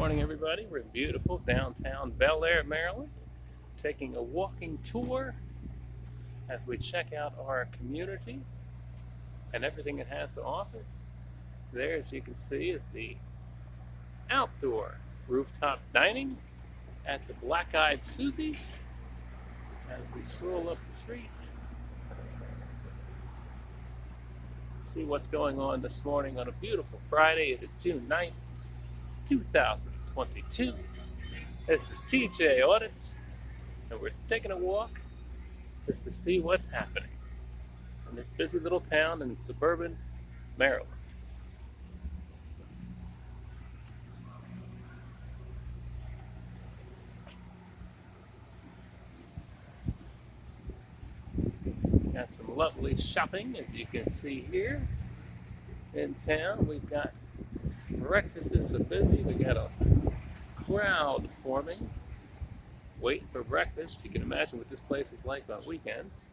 Morning, everybody. We're in beautiful downtown Bel Air, Maryland, taking a walking tour as we check out our community and everything it has to offer. There, as you can see, is the outdoor rooftop dining at the Black Eyed Susie's as we stroll up the street. See what's going on this morning on a beautiful Friday. It is June 9th, 2022. This is TJ Audits, and we're taking a walk just to see what's happening in this busy little town in suburban Maryland. Got some lovely shopping, as you can see here in town. We've got breakfast is so busy. We got a crowd forming, waiting for breakfast. You can imagine what this place is like on weekends.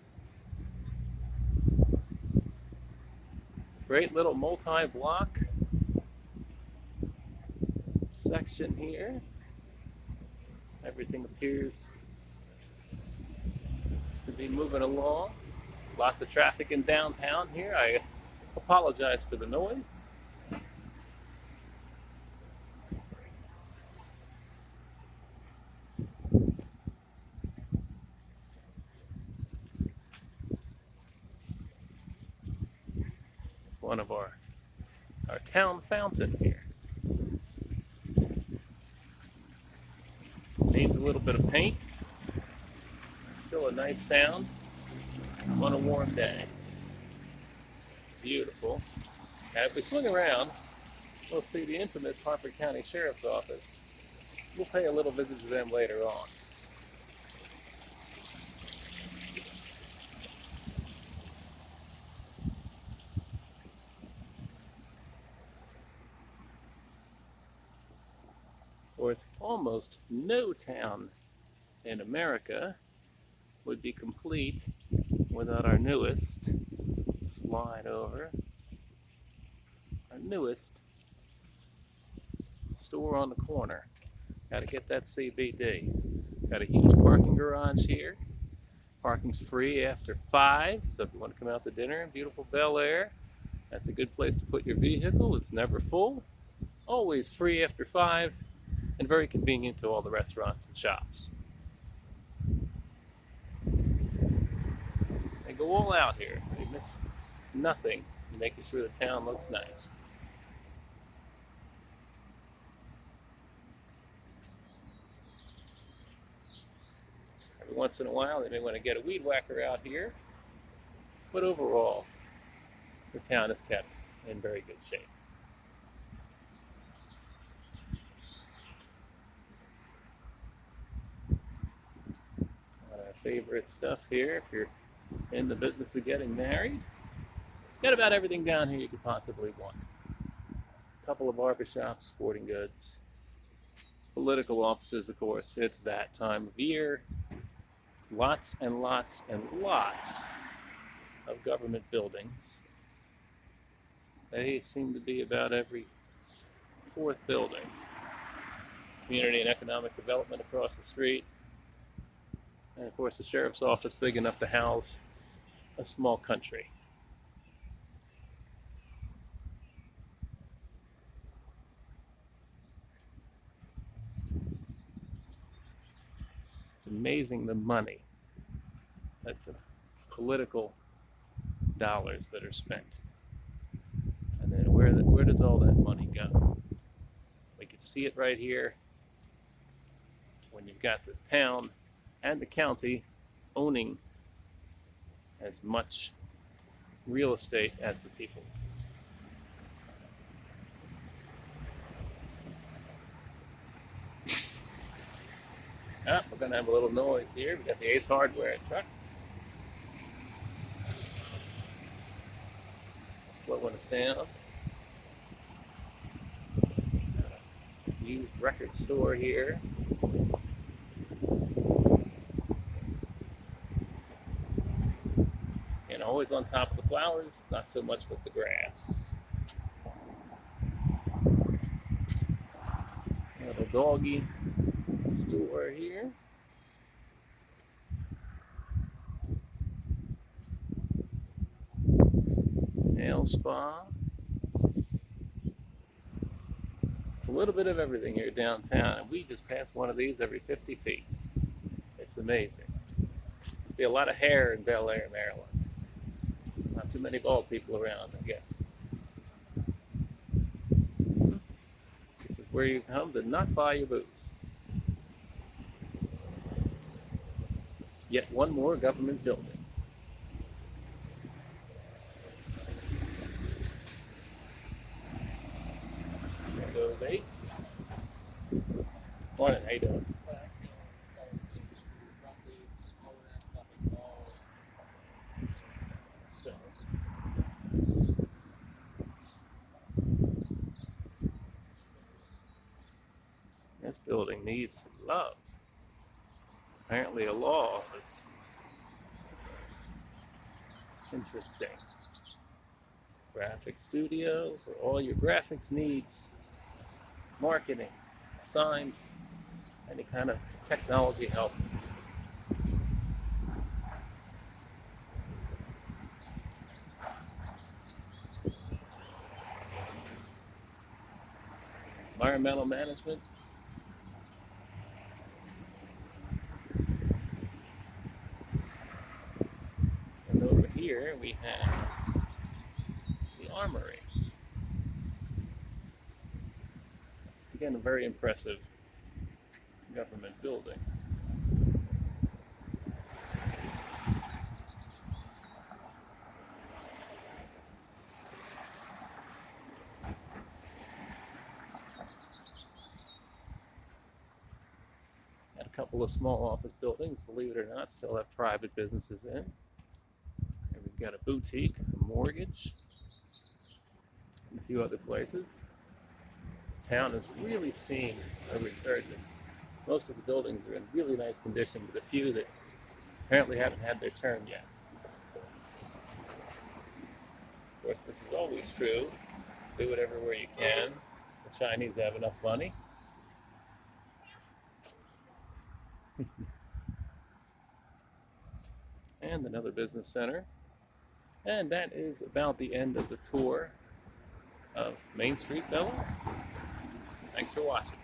Great little multi-block section here. Everything appears to be moving along. Lots of traffic in downtown here. I apologize for the noise. One of our town fountain here. Needs a little bit of paint. Still a nice sound on a warm day. Beautiful. And if we swing around, we'll see the infamous Harford County Sheriff's Office. We'll pay a little visit to them later on. Of course, almost no town in America would be complete without our newest, slide over, our newest store on the corner. Got to get that CBD. Got a huge parking garage here. Parking's free after 5, so if you want to come out to dinner in beautiful Bel Air, that's a good place to put your vehicle. It's never full, always free after 5, and very convenient to all the restaurants and shops. They go all out here. They miss nothing. Making sure the town looks nice. Every once in a while, they may want to get a weed whacker out here, but overall, the town is kept in very good shape. One of our favorite stuff here, if you're in the business of getting married, got about everything down here you could possibly want. A couple of barbershops, sporting goods, political offices, of course. It's that time of year. Lots and lots and lots of government buildings. They seem to be about every 4th building. Community and economic development across the street. And of course the sheriff's office, big enough to house a small country. It's amazing the money, that the political dollars that are spent. And then where does all that money go? We can see it right here when you've got the town and the county owning as much real estate as the people. We're going to have a little noise here. We've got the Ace Hardware truck. Slowing us down. Used record store here. And always on top of the flowers, not so much with the grass. doggy store here. Nail spa. It's a little bit of everything here downtown, and we just pass one of these every 50 feet. It's amazing. There'll be a lot of hair in Bel Air, Maryland. Not too many bald people around, I guess. This is where you come to not buy your booze. Yet one more government building. There goes Ace. Morning, how you doing? So, this building needs some love. It's apparently a law office. Interesting. Graphic studio for all your graphics needs. Marketing, signs, any kind of technology help. Environmental management. And over here we have the armory. Again, a very impressive government building. Got a couple of small office buildings, believe it or not, still have private businesses in. And we've got a boutique, a mortgage, and a few other places. This town is really seeing a resurgence. Most of the buildings are in really nice condition, with a few that apparently haven't had their turn yet. Of course, this is always true. Do it everywhere you can. The Chinese have enough money. And another business center. And that is about the end of the tour of Main Street, Bel Air. Thanks for watching.